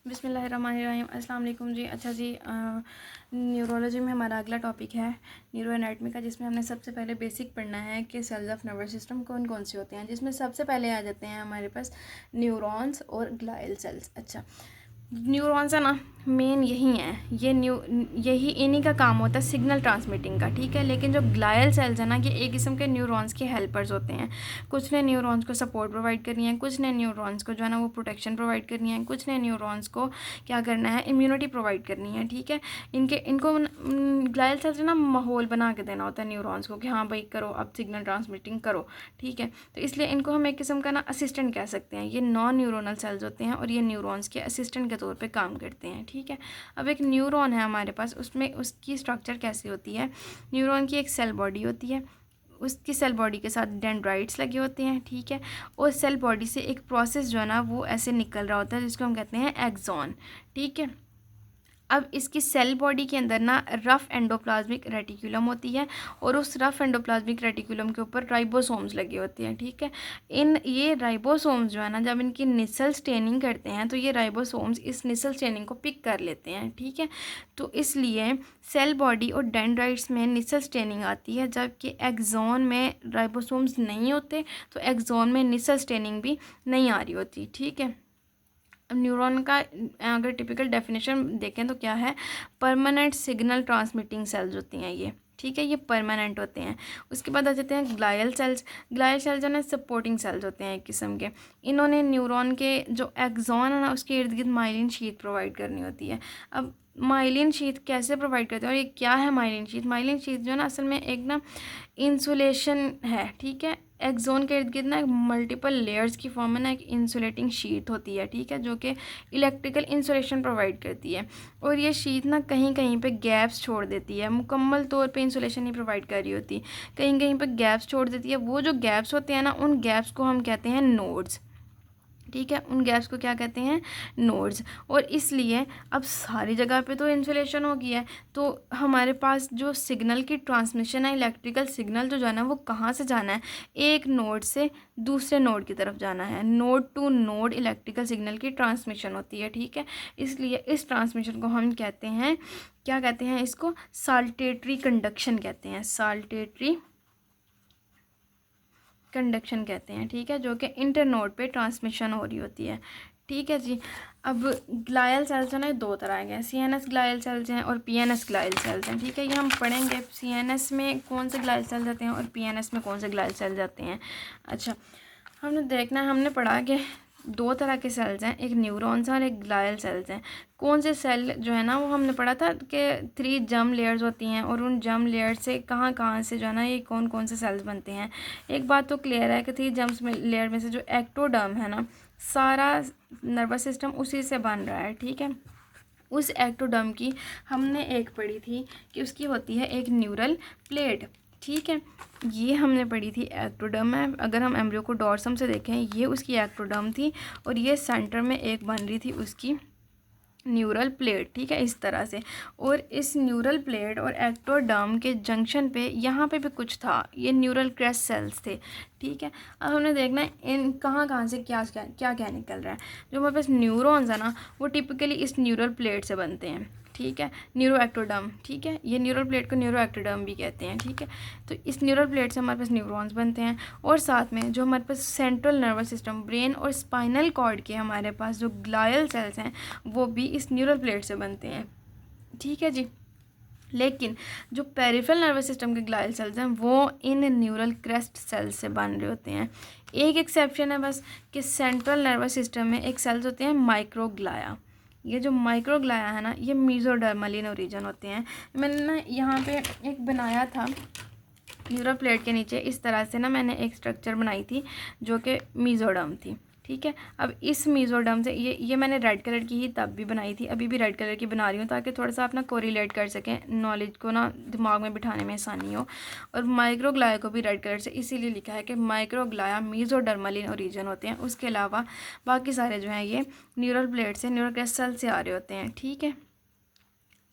बिस्मिल्लाहिर्रहमानिर्रहीम। अस्सलाम वालेकुम जी। अच्छा जी, न्यूरोलॉजी में हमारा अगला टॉपिक है न्यूरो एनाटमी का, जिसमें हमने सबसे पहले बेसिक पढ़ना है कि सेल्स ऑफ नर्वस सिस्टम कौन कौन से होते हैं, जिसमें सबसे पहले आ जाते हैं हमारे पास न्यूरॉन्स और ग्लाइल सेल्स। अच्छा, न्यूरॉन्स है ना, मेन यही है, यही इन्हीं का काम होता है सिग्नल ट्रांसमिटिंग का, ठीक है। लेकिन जो ग्लायल सेल्स है ना, ये एक किस्म के न्यूरॉन्स के हेल्पर्स होते हैं। कुछ ने न्यूरॉन्स को सपोर्ट प्रोवाइड करनी है, कुछ ने न्यूरॉन्स को जो है ना वो प्रोटेक्शन प्रोवाइड करनी है, कुछ ने न्यूरॉन्स को क्या करना है, इम्यूनिटी प्रोवाइड करनी है, ठीक है। इनको ग्लायल सेल्स ना माहौल बना के देना होता है न्यूरॉन्स को कि हाँ भाई करो, अब सिग्नल ट्रांसमिटिंग करो, ठीक है। तो इसलिए इनको हम एक किस्म का ना असिस्टेंट कह सकते हैं। ये नॉन न्यूरोनल सेल्स होते हैं और ये न्यूरॉन्स के असिस्टेंट के तौर पे काम करते हैं, ठीक है। अब एक न्यूरॉन है हमारे पास, उसमें उसकी स्ट्रक्चर कैसी होती है। न्यूरॉन की एक सेल बॉडी होती है, उसकी सेल बॉडी के साथ डेंड्राइट्स लगे होते हैं, ठीक है। और सेल बॉडी से एक प्रोसेस जो है ना वो ऐसे निकल रहा होता है जिसको हम कहते हैं एक्सॉन, ठीक है। अब इसकी सेल बॉडी के अंदर ना रफ एंडोप्लाज्मिक रेटिकुलम होती है और उस रफ एंडोप्लाज्मिक रेटिकुलम के ऊपर राइबोसोम्स लगे होते हैं, ठीक है। ये राइबोसोम्स जो है ना, जब इनकी निसल स्टेनिंग करते हैं तो ये राइबोसोम्स इस निसल स्टेनिंग को पिक कर लेते हैं, ठीक है। तो इसलिए सेल बॉडी और डेंड्राइट्स में निसल स्टेनिंग आती है, जबकि एक्सॉन में राइबोसोम्स नहीं होते, तो एक्सॉन में निसल स्टेनिंग भी नहीं आ रही होती, ठीक है। न्यूरॉन का अगर टिपिकल डेफिनेशन देखें तो क्या है, परमानेंट सिग्नल ट्रांसमिटिंग सेल्स होती हैं ये, ठीक है। ये परमानेंट होते हैं। उसके बाद आ जाते हैं ग्लायल सेल्स। ग्लायल सेल्स जो है सपोर्टिंग सेल्स होते हैं एक किस्म के। इन्होंने न्यूरॉन के जो एक्सॉन है ना उसके इर्द गिर्द माइलिन शीथ प्रोवाइड करनी होती है। अब माइलिन शीथ कैसे प्रोवाइड करते हैं और ये क्या है माइलिन शीथ। माइलिन शीथ जो है ना असल में एक ना इंसुलेशन है, ठीक है। एक्सोन के इर्द गिर्द ना मल्टीपल लेयर्स की फॉर्म में ना एक इंसुलेटिंग शीट होती है, ठीक है, जो कि इलेक्ट्रिकल इंसुलेशन प्रोवाइड करती है। और ये शीट ना कहीं कहीं पे गैप्स छोड़ देती है, मुकम्मल तौर पे इंसुलेशन नहीं प्रोवाइड कर रही होती, कहीं कहीं पे गैप्स छोड़ देती है। वो जो गैप्स होते हैं ना, उन गैप्स को हम कहते हैं नोड्स, ठीक है। उन गैप्स को क्या कहते हैं, नोड्स। और इसलिए अब सारी जगह पे तो इंसुलेशन हो गई है, तो हमारे पास जो सिग्नल की ट्रांसमिशन है, इलेक्ट्रिकल सिग्नल जो जाना है वो कहाँ से जाना है, एक नोड से दूसरे नोड की तरफ जाना है। Node to node electrical signal की ट्रांसमिशन होती है, ठीक है। इसलिए इस ट्रांसमिशन को हम कहते हैं, क्या कहते हैं इसको, साल्टेटरी कंडक्शन कहते हैं, साल्टेटरी कंडक्शन कहते हैं, ठीक है, जो कि इंटरनोड पे ट्रांसमिशन हो रही होती है, ठीक है जी। अब ग्लायल सेल्स है ना दो तरह के हैं, सीएनएस ग्लायल सेल्स हैं और पीएनएस ग्लायल सेल्स हैं, ठीक है। ये हम पढ़ेंगे सीएनएस में कौन से ग्लायल सेल्स आते हैं और पीएनएस में कौन से ग्लायल सेल्स आते हैं। अच्छा, हमने देखना है, हमने पढ़ा कि दो तरह के सेल्स हैं, एक न्यूरॉन्स हैं और एक ग्लायल सेल्स हैं। कौन से सेल जो है ना वो हमने पढ़ा था कि 3 जर्म लेयर्स होती हैं और उन जर्म लेयर से कहाँ कहाँ से जो है ना ये कौन कौन से सेल्स बनते हैं। एक बात तो क्लियर है कि 3 जर्म्स में लेयर में से जो एक्टोडर्म है ना, सारा नर्वस सिस्टम उसी से बन रहा है, ठीक है। उस एक्टोडर्म की हमने एक पढ़ी थी कि उसकी होती है एक न्यूरल प्लेट, ठीक है। ये हमने पढ़ी थी एक्टोडर्म में। अगर हम एम्ब्रियो को डॉर्सम से देखें, ये उसकी एक्टोडर्म थी और ये सेंटर में एक बन रही थी उसकी न्यूरल प्लेट, ठीक है, इस तरह से। और इस न्यूरल प्लेट और एक्टोडर्म के जंक्शन पे यहाँ पे भी कुछ था, ये न्यूरल क्रेस्ट सेल्स थे, ठीक है। अब हमने देखना है इन कहाँ कहाँ से क्या क्या क्या क्या निकल रहा है। जो हमारे पास न्यूरॉन्स है ना वो टिपिकली इस न्यूरल प्लेट से बनते हैं, ठीक है, न्यूरो एक्टोडर्म, ठीक है। ये न्यूरल प्लेट को न्यूरो एक्टोडर्म भी कहते हैं, ठीक है। तो इस न्यूरल प्लेट से हमारे पास न्यूरॉन्स बनते हैं और साथ में जो हमारे पास सेंट्रल नर्वस सिस्टम, ब्रेन और स्पाइनल कॉर्ड के हमारे पास जो ग्लायल सेल्स हैं वो भी इस न्यूरल प्लेट से बनते हैं, ठीक है जी। लेकिन जो पेरिफेरल नर्वस सिस्टम के ग्लायल सेल्स हैं वो इन न्यूरल क्रेस्ट सेल्स से बन रहे होते हैं। एक एक्सेप्शन है बस कि सेंट्रल नर्वस सिस्टम में एक सेल्स होते हैं माइक्रोग्लाया। ये जो माइक्रोग्लाया है ना ये मीजोडर्मल इन ओरिजिन होते हैं। मैंने ना यहाँ पे एक बनाया था न्यूरल प्लेट के नीचे, इस तरह से ना मैंने एक स्ट्रक्चर बनाई थी जो कि मीजोडर्म थी, ठीक है। अब इस मीजोडर्म से ये मैंने रेड कलर की ही तब भी बनाई थी, अभी भी रेड कलर की बना रही हूँ ताकि थोड़ा सा आप ना कोरिलेट कर सकें, नॉलेज को ना दिमाग में बिठाने में आसानी हो। और माइक्रोग्लाया को भी रेड कलर से इसीलिए लिखा है कि माइक्रोग्लाया मीजोडर्मल इन ओरिजिन होते हैं। उसके अलावा बाकी सारे जो हैं ये न्यूरल प्लेट से, न्यूरल क्रेस्ट सेल से आ रहे होते हैं, ठीक है।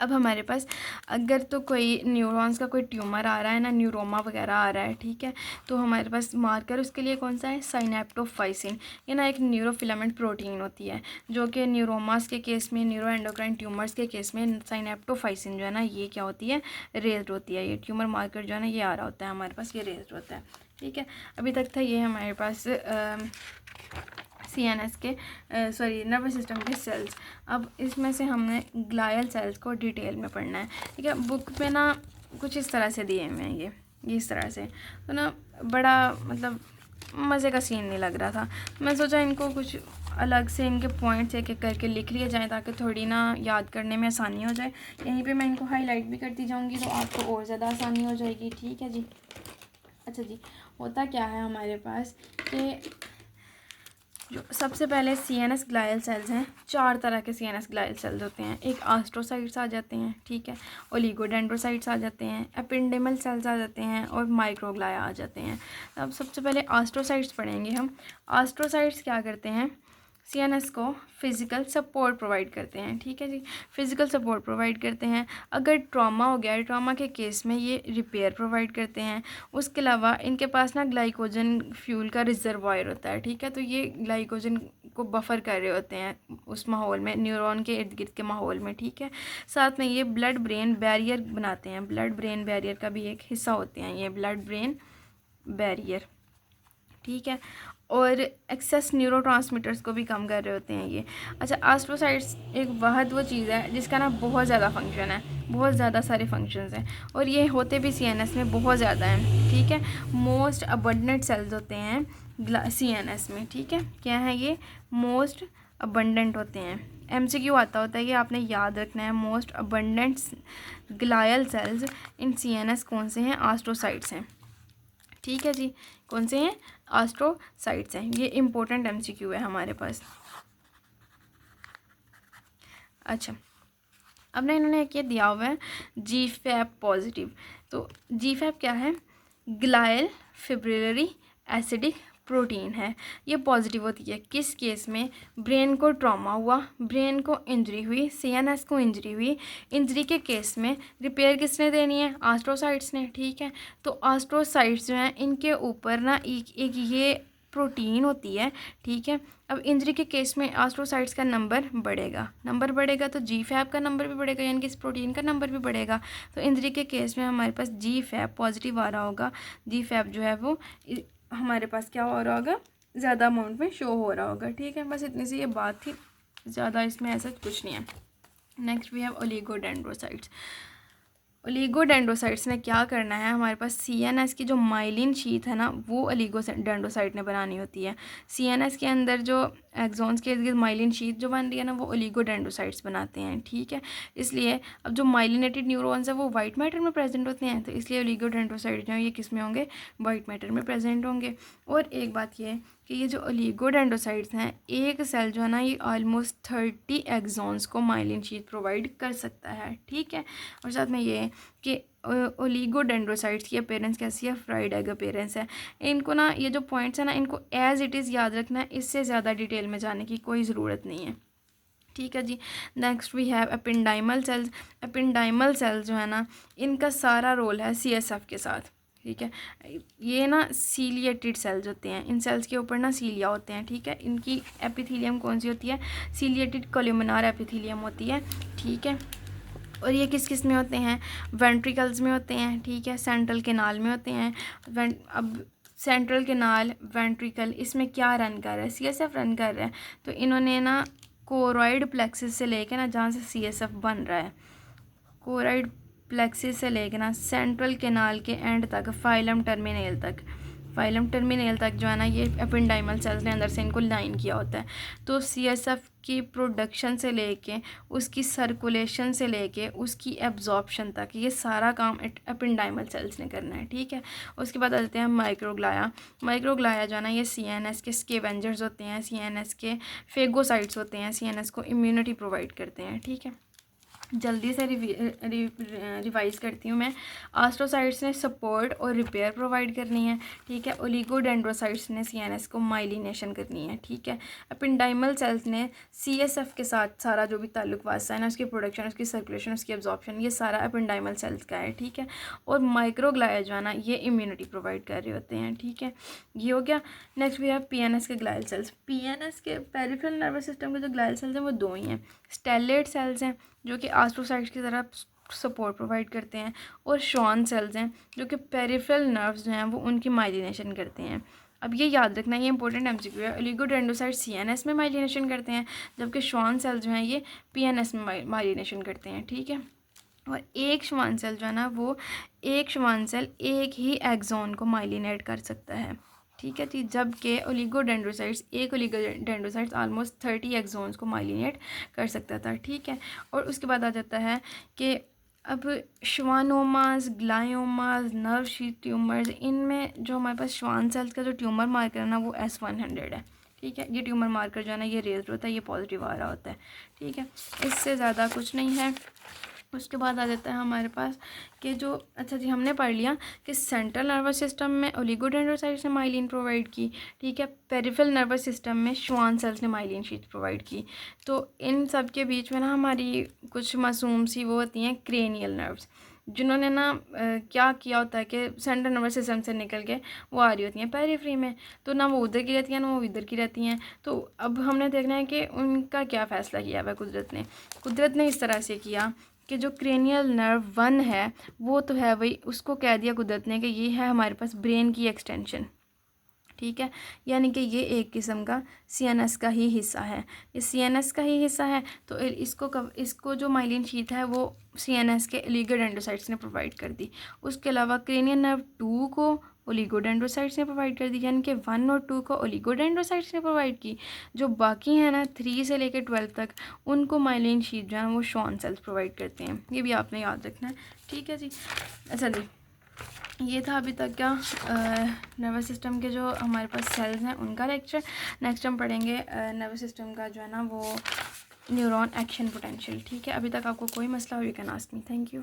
अब हमारे पास अगर तो कोई न्यूरॉन्स का कोई ट्यूमर आ रहा है ना, न्यूरोमा वगैरह आ रहा है, ठीक है, तो हमारे पास मार्कर उसके लिए कौन सा है, साइनेप्टोफाइसिन। ये ना एक न्यूरोफिलामेंट प्रोटीन होती है जो कि न्यूरोमास के केस में, न्यूरो एंडोक्राइन ट्यूमर्स के केस में साइनेप्टोफाइसिन जो है ना ये क्या होती है, रेज्ड होती है। ये ट्यूमर मार्कर जो है ना ये आ रहा होता है हमारे पास, ये रेज्ड होता है, ठीक है। अभी तक था ये हमारे पास CNS के सॉरी नर्वस सिस्टम के सेल्स। अब इसमें से हमने ग्लायल सेल्स को डिटेल में पढ़ना है, ठीक है। बुक पे ना कुछ इस तरह से दिए हुए हैं ये इस तरह से, तो ना बड़ा मतलब मज़े का सीन नहीं लग रहा था। मैं सोचा इनको कुछ अलग से इनके पॉइंट्स एक एक करके लिख लिए जाएँ ताकि थोड़ी ना याद करने में आसानी हो जाए। यहीं पे मैं इनको हाईलाइट भी करती जाऊँगी तो आपको और ज़्यादा आसानी हो जाएगी, ठीक है जी। अच्छा जी, होता क्या है हमारे पास कि जो सबसे पहले CNS ग्लायल सेल्स हैं, 4 तरह के CNS ग्लायल सेल्स होते हैं। एक एस्ट्रोसाइट्स आ जाते हैं, ठीक है, ओलिगोडेंड्रोसाइट्स आ जाते हैं, एपिंडेमल सेल्स आ जाते हैं और माइक्रोग्लाया आ जाते हैं। अब सबसे पहले एस्ट्रोसाइट्स पढ़ेंगे हम। एस्ट्रोसाइट्स क्या करते हैं, CNS को फिज़िकल सपोर्ट प्रोवाइड करते हैं, ठीक है जी, फिज़िकल सपोर्ट प्रोवाइड करते हैं। अगर ट्रॉमा हो गया, ट्रॉमा के केस में ये रिपेयर प्रोवाइड करते हैं। उसके अलावा इनके पास ना ग्लाइकोजन फ्यूल का रिजर्वायर होता है, ठीक है, तो ये ग्लाइकोजन को बफर कर रहे होते हैं उस माहौल में, न्यूरॉन के इर्द गिर्द के माहौल में, ठीक है। साथ में ये ब्लड ब्रेन बैरियर बनाते हैं, ब्लड ब्रेन बैरियर का भी एक हिस्सा होते हैं ये ब्लड ब्रेन बैरियर, ठीक है। और एक्सेस न्यूरोट्रांसमीटर्स को भी कम कर रहे होते हैं ये। अच्छा, एस्ट्रोसाइट्स एक बहुत वो चीज़ है जिसका ना बहुत ज़्यादा फंक्शन है, बहुत ज़्यादा सारे फंक्शंस हैं और ये होते भी CNS में बहुत ज़्यादा हैं, ठीक है। मोस्ट अबंडेंट सेल्स होते हैं CNS में, ठीक है। क्या है ये, मोस्ट अबंडेंट होते हैं। MCQ आता होता है, ये आपने याद रखना है। मोस्ट अबंडेंट ग्लायल सेल्स इन CNS कौन से हैं, एस्ट्रोसाइट्स हैं, ठीक है जी। कौन से हैं, एस्ट्रोसाइट्स हैं। ये इम्पोर्टेंट MCQ है हमारे पास। अच्छा, अब ना इन्होंने एक ये दिया हुआ है GFAP पॉजिटिव। तो GFAP क्या है, ग्लायल फिब्रिलरी एसिडिक प्रोटीन है। ये पॉजिटिव होती है किस केस में, ब्रेन को ट्रॉमा हुआ, ब्रेन को इंजरी हुई, CNS को इंजरी हुई, इंजरी के केस में रिपेयर किसने देनी है, एस्ट्रोसाइट्स ने, ठीक है। तो एस्ट्रोसाइट्स जो हैं इनके ऊपर ना एक ये प्रोटीन होती है, ठीक है। अब इंजरी के केस में एस्ट्रोसाइट्स का नंबर बढ़ेगा तो GFAP का नंबर भी बढ़ेगा, यानी कि इस प्रोटीन का नंबर भी बढ़ेगा। तो इंजरी के केस में हमारे पास GFAP पॉजिटिव आ रहा होगा। GFAP जो है वो हमारे पास क्या हो रहा होगा, ज़्यादा अमाउंट में शो हो रहा होगा, ठीक है। बस इतनी सी ये बात थी, ज़्यादा इसमें ऐसा कुछ नहीं है। Next we have oligodendrocytes. Oligodendrocytes ने क्या करना है, हमारे पास CNS की जो माइलिन शीथ है ना वो ओलिगोडेंड्रोसाइट ने बनानी होती है। CNS के अंदर जो एक्सॉन्स के इर्द माइलिन शीथ जो बन रही है ना वो ओलिगोडेंड्रोसाइट्स बनाते हैं, ठीक है। इसलिए अब जो माइलिनेटेड न्यूरॉन्स है वो वाइट मैटर में प्रेजेंट होते हैं, तो इसलिए ओलिगोडेंड्रोसाइट जो है ये किस में होंगे, वाइट मैटर में प्रेजेंट होंगे। और एक बात ये है कि ये जो ओलिगोडेंड्रोसाइट्स हैं, एक सेल जो है ना ये ऑलमोस्ट 30 एक्सॉन्स को माइलिन शीथ प्रोवाइड कर सकता है, ठीक है। और साथ में ये कि ओलिगोडेंड्रोसाइट्स की अपीयरेंस कैसी है, फ्राइड एग अपीयरेंस है। इनको ना ये जो पॉइंट्स है ना इनको एज इट इज़ याद रखना है, इससे ज़्यादा डिटेल में जाने की कोई ज़रूरत नहीं है, ठीक है जी। Next we have ependymal cells. Ependymal cells जो है ना इनका सारा रोल है CSF के साथ, ठीक है। ये ना सीलिएटेड सेल्स होते हैं, इन सेल्स के ऊपर ना सीलिया होते हैं, ठीक है। इनकी एपिथीलियम कौन सी होती है, सीलिएटेड कोलुमिनार एपिथीलियम होती है, ठीक है। और ये किस किस में होते हैं, वेंट्रिकल्स में होते हैं, ठीक है, सेंट्रल केनाल में होते हैं। अब सेंट्रल केनाल, वेंट्रिकल, इसमें क्या रन कर रहा है, CSF रन कर रहा है। तो इन्होंने ना कोरॉइड प्लेक्सिस से लेके ना जहाँ से CSF बन रहा है, कोरॉइड प्लेक्सिस से लेके ना सेंट्रल केनाल के एंड तक, फाइलम टर्मिनेल तक जो है ना ये एपिंडाइमल सेल्स ने अंदर से इनको लाइन किया होता है। तो CSF की प्रोडक्शन से लेके, उसकी सर्कुलेशन से लेके, उसकी एब्जॉर्प्शन तक, ये सारा काम एपिंडाइमल सेल्स ने करना है, ठीक है। उसके बाद आ जाते हैं माइक्रोग्लाया। माइक्रोग्लाया जो है ना ये CNS के स्केवेंजर्स होते हैं, CNS के फेगोसाइट्स होते हैं, CNS को इम्यूनिटी प्रोवाइड करते हैं, ठीक है। जल्दी से रिवाइज़ करती हूँ मैं। एस्ट्रोसाइट्स ने सपोर्ट और रिपेयर प्रोवाइड करनी है, ठीक है। ओलिगोडेंड्रोसाइट्स ने सीएनएस को माइलिनेशन करनी है, ठीक है। एपेंडाइमल सेल्स ने सीएसएफ के साथ सारा जो भी ताल्लुक वास्ता है ना, उसकी प्रोडक्शन, उसकी सर्कुलेशन, उसकी एब्जॉर्प्शन, ये सारा एपेंडाइमल सेल्स का है, ठीक है। और माइक्रोग्लाया जो है ना, ये इम्यूनिटी प्रोवाइड कर रहे होते हैं, ठीक है। ये हो गया। नेक्स्ट वी हैव पीएनएस के ग्लायल सेल्स। पीएनएस के पेरिफेरल नर्वस सिस्टम के जो ग्लायल सेल्स हैं वो दो ही हैं। स्टेलेट सेल्स हैं जो कि एस्ट्रोसाइट्स की तरह सपोर्ट प्रोवाइड करते हैं, और शॉन सेल्स हैं जो कि पेरिफेरल नर्व्स जो हैं वो उनकी माइलिनेशन करते हैं। अब ये याद रखना, ये इंपॉर्टेंट एमसीक्यू है। ओलिगोडेंड्रोसाइट्स सीएनएस में माइलिनेशन करते हैं, जबकि शॉन सेल्स जो हैं ये पीएनएस में माइलिनेशन करते हैं, ठीक है। और एक श्वान सेल जो है ना, वो एक श्वान सेल एक ही एक्सोन को माइलिनेट कर सकता है, ठीक है जी। जबकि ओलिगोडेंड्रोसाइट्स ऑलमोस्ट 30 एक्सोन्स को माइलिनेट कर सकता था, ठीक है। और उसके बाद आ जाता है कि अब श्वानोमास, ग्लायोमास, नर्व शीथ ट्यूमर्स, इनमें जो हमारे पास श्वान सेल्स का जो ट्यूमर मार्कर है ना, वो S100 है, ठीक है। ये ट्यूमर मार्कर जो है ना, ये रेज्ड होता है, ये पॉजिटिव आ रहा होता है, ठीक है। इससे ज़्यादा कुछ नहीं है। उसके बाद आ जाता है हमारे पास कि जो, अच्छा जी, हमने पढ़ लिया कि सेंट्रल नर्वस सिस्टम में ओलिगोडेंड्रोसाइट्स ने माइलिन प्रोवाइड की, ठीक है। पेरिफेरल नर्वस सिस्टम में श्वान सेल्स ने माइलिन शीट प्रोवाइड की। तो इन सब के बीच में ना हमारी कुछ मासूम सी वो होती हैं क्रेनियल नर्व्स, जिन्होंने ना क्या किया होता है कि सेंट्रल नर्वस सिस्टम से निकल के वो आ रही होती हैं पेरिफेरी में। तो ना वो उधर की रहती हैं, ना वो इधर की रहती हैं। तो अब हमने देखना है कि उनका क्या फ़ैसला किया हुआ कुदरत ने इस तरह से किया कि जो क्रेनियल नर्व 1 है वो तो है वही, उसको कह दिया कुदरत ने कि ये है हमारे पास ब्रेन की एक्सटेंशन, ठीक है। यानी कि ये एक किस्म का सीएनएस का ही हिस्सा है, ये सीएनएस का ही हिस्सा है। तो इसको जो माइलिन शीथ है वो सीएनएस के ओलिगोडेंड्रोसाइट्स ने प्रोवाइड कर दी। उसके अलावा क्रेनियल नर्व 2 को ओलिगोडेंड्रोसाइट्स ने प्रोवाइड कर दी, यानी कि 1 और 2 को ओलिगोडेंड्रोसाइट्स ने प्रोवाइड की। जो बाकी हैं ना 3 से लेकर 12 तक, उनको माइलिन शीथ जो है वो शॉन सेल्स प्रोवाइड करते हैं। ये भी आपने याद रखना है, ठीक है जी। अच्छा जी, ये था अभी तक का नर्वस सिस्टम के जो हमारे पास सेल्स हैं उनका लेक्चर। नेक्स्ट हम पढ़ेंगे नर्वस सिस्टम का जो है ना वो न्यूरॉन एक्शन पोटेंशियल, ठीक है। अभी तक आपको कोई मसला हो, you can ask me. Thank you.